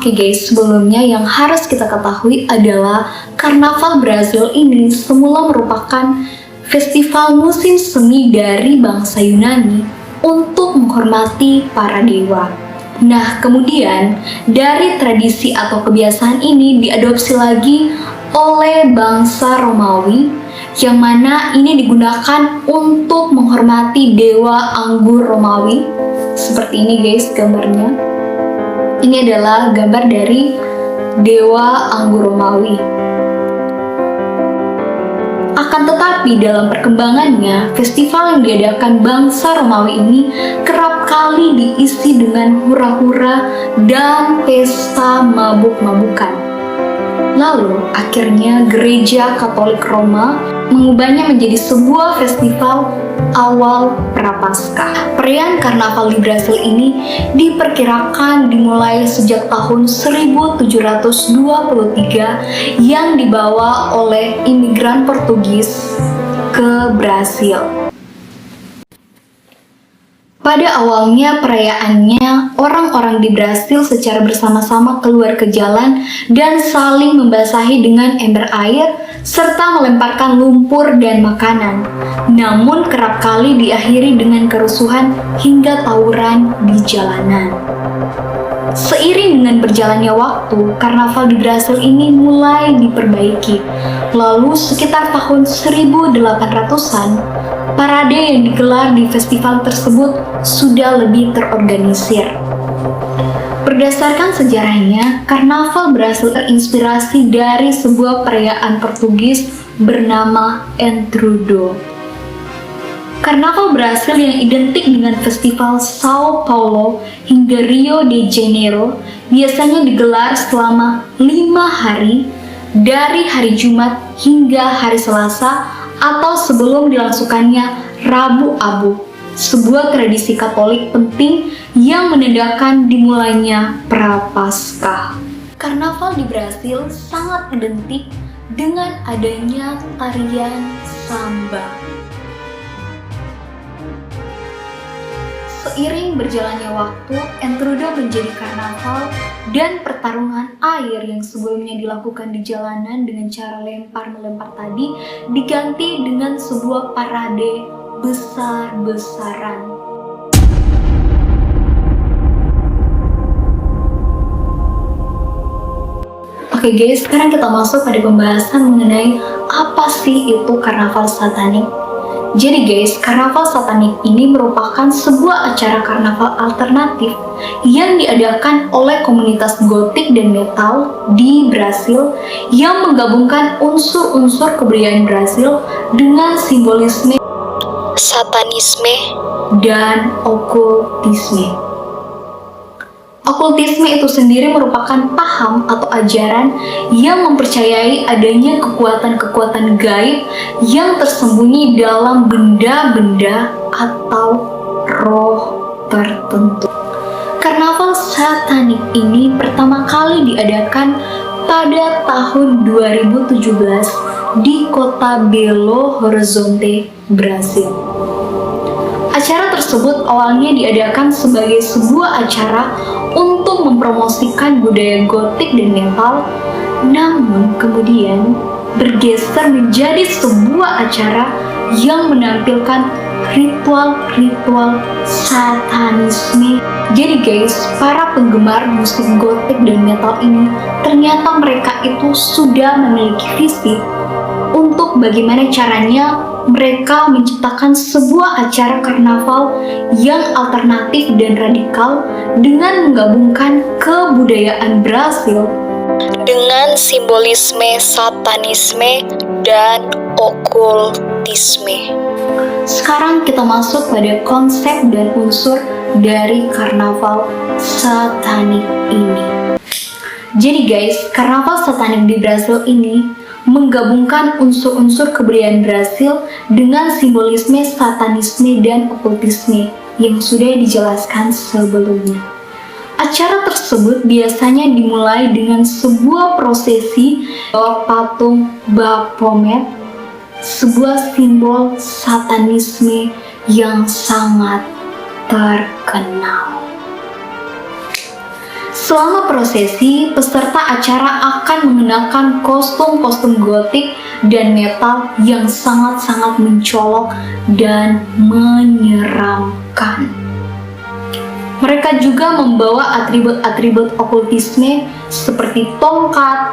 Oke guys, sebelumnya yang harus kita ketahui adalah Karnaval Brazil ini semula merupakan festival musim semi dari bangsa Yunani untuk menghormati para dewa. Nah, kemudian dari tradisi atau kebiasaan ini diadopsi lagi oleh bangsa Romawi, yang mana ini digunakan untuk menghormati dewa anggur Romawi. Seperti ini guys gambarnya. Ini adalah gambar dari dewa anggur Romawi. Akan tetapi dalam perkembangannya, festival yang diadakan bangsa Romawi ini kerap kali diisi dengan hura-hura dan pesta mabuk-mabukan. Lalu, akhirnya gereja Katolik Roma mengubahnya menjadi sebuah festival awal Prapaskah. Perayaan Karnaval di Brasil ini diperkirakan dimulai sejak tahun 1723 yang dibawa oleh imigran Portugis ke Brasil. Pada awalnya perayaannya, orang-orang di Brasil secara bersama-sama keluar ke jalan dan saling membasahi dengan ember air serta melemparkan lumpur dan makanan. Namun kerap kali diakhiri dengan kerusuhan hingga tawuran di jalanan. Seiring dengan berjalannya waktu, karnaval di Brasil ini mulai diperbaiki. Lalu sekitar tahun 1800-an, parade yang digelar di festival tersebut sudah lebih terorganisir. Berdasarkan sejarahnya, karnaval Brasil terinspirasi dari sebuah perayaan Portugis bernama Entrudo. Karnaval Brasil yang identik dengan festival Sao Paulo hingga Rio de Janeiro biasanya digelar selama 5 hari dari hari Jumat hingga hari Selasa atau sebelum dilangsungkannya Rabu Abu, sebuah tradisi Katolik penting yang menandakan dimulainya Prapaskah. Karnaval di Brasil sangat identik dengan adanya tarian samba. Seiring berjalannya waktu, Entrudo menjadi karnaval dan pertarungan air yang sebelumnya dilakukan di jalanan dengan cara lempar-melempar tadi diganti dengan sebuah parade besar-besaran. Oke guys, sekarang kita masuk pada pembahasan mengenai apa sih itu karnaval satanik. Jadi guys, karnaval satanik ini merupakan sebuah acara karnaval alternatif yang diadakan oleh komunitas gotik dan metal di Brasil yang menggabungkan unsur-unsur kebudayaan Brasil dengan simbolisme satanisme dan okultisme. Okultisme itu sendiri merupakan paham atau ajaran yang mempercayai adanya kekuatan-kekuatan gaib yang tersembunyi dalam benda-benda atau roh tertentu. Karnaval satanik ini pertama kali diadakan pada tahun 2017 di kota Belo Horizonte, Brasil. Acara tersebut awalnya diadakan sebagai sebuah acara untuk mempromosikan budaya gotik dan metal, namun kemudian bergeser menjadi sebuah acara yang menampilkan ritual-ritual satanisme. Jadi guys, para penggemar musik gotik dan metal ini ternyata mereka itu sudah memiliki visi untuk bagaimana caranya mereka menciptakan sebuah acara karnaval yang alternatif dan radikal dengan menggabungkan kebudayaan Brasil dengan simbolisme satanisme dan okultisme. Sekarang kita masuk pada konsep dan unsur dari karnaval satanik ini. Jadi guys, karnaval satanik di Brasil ini menggabungkan unsur-unsur kebudayaan Brasil dengan simbolisme satanisme dan okultisme yang sudah dijelaskan sebelumnya. Acara tersebut biasanya dimulai dengan sebuah prosesi bawa patung Baphomet, sebuah simbol satanisme yang sangat terkenal. Selama prosesi, peserta acara akan mengenakan kostum-kostum gotik dan metal yang sangat-sangat mencolok dan menyeramkan. Mereka juga membawa atribut-atribut okultisme seperti tongkat,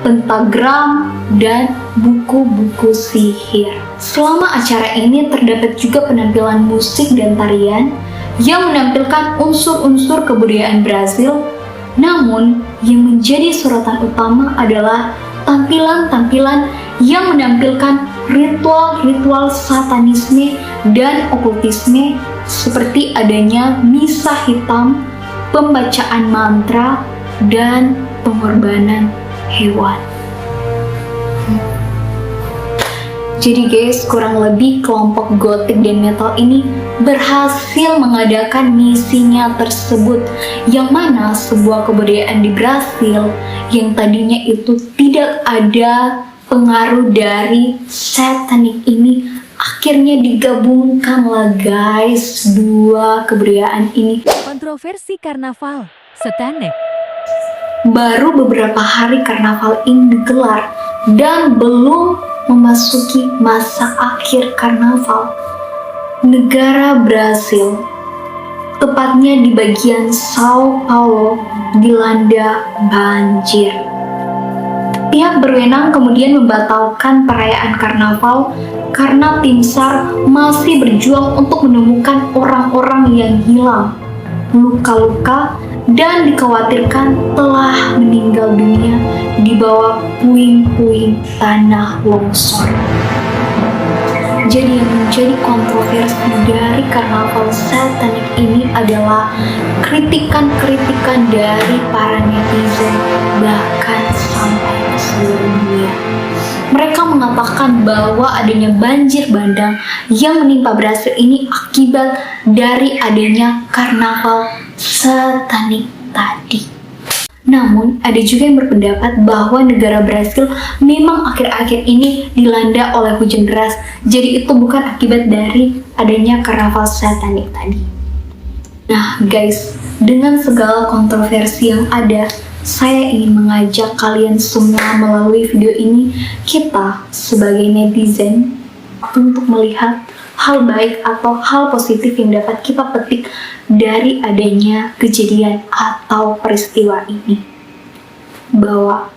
pentagram, dan buku-buku sihir. Selama acara ini terdapat juga penampilan musik dan tarian yang menampilkan unsur-unsur kebudayaan Brasil, namun yang menjadi sorotan utama adalah tampilan-tampilan yang menampilkan ritual-ritual satanisme dan okultisme seperti adanya misa hitam, pembacaan mantra, dan pengorbanan hewan. Jadi guys, kurang lebih kelompok gotik dan metal ini berhasil mengadakan misinya tersebut, yang mana sebuah kebudayaan di Brasil yang tadinya itu tidak ada pengaruh dari satanik ini akhirnya digabungkanlah guys dua kebudayaan ini. Kontroversi karnaval satanik. Baru beberapa hari karnaval ini digelar dan belum memasuki masa akhir karnaval. Negara Brasil, tepatnya di bagian Sao Paulo, dilanda banjir. Pihak berwenang kemudian membatalkan perayaan karnaval karena tim SAR masih berjuang untuk menemukan orang-orang yang hilang, luka-luka, dan dikhawatirkan telah meninggal dunia di bawah puing-puing tanah longsor. Jadi yang menjadi kontroversi dari karnaval satanik ini adalah kritikan-kritikan dari para netizen, bahkan sampai ke seluruh dunia. Mereka mengatakan bahwa adanya banjir bandang yang menimpa Brasil ini akibat dari adanya karnaval satanik tadi. Namun, ada juga yang berpendapat bahwa negara Brasil memang akhir-akhir ini dilanda oleh hujan deras, jadi itu bukan akibat dari adanya karnaval satanik tadi. Nah guys, dengan segala kontroversi yang ada, saya ingin mengajak kalian semua melalui video ini, kita sebagai netizen untuk melihat hal baik atau hal positif yang dapat kita petik dari adanya kejadian atau peristiwa ini. Bahwa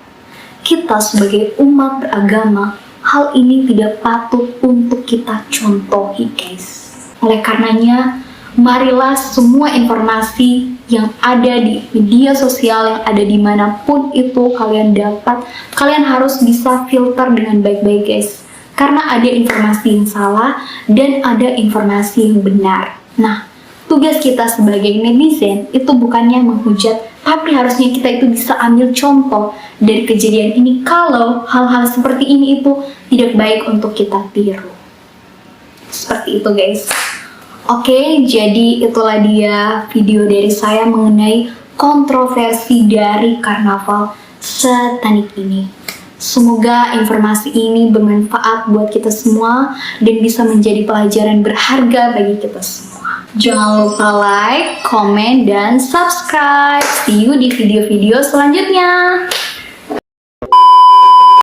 kita sebagai umat beragama, hal ini tidak patut untuk kita contohi guys. Oleh karenanya, marilah semua informasi yang ada di media sosial, yang ada dimanapun itu kalian dapat, kalian harus bisa filter dengan baik-baik guys. Karena ada informasi yang salah dan ada informasi yang benar. Nah, tugas kita sebagai netizen itu bukannya menghujat, tapi harusnya kita itu bisa ambil contoh dari kejadian ini kalau hal-hal seperti ini itu tidak baik untuk kita tiru. Seperti itu guys. Oke, jadi itulah dia video dari saya mengenai kontroversi dari karnaval satanik ini. Semoga informasi ini bermanfaat buat kita semua dan bisa menjadi pelajaran berharga bagi kita semua. Jangan lupa like, komen, dan subscribe. See you di video-video selanjutnya.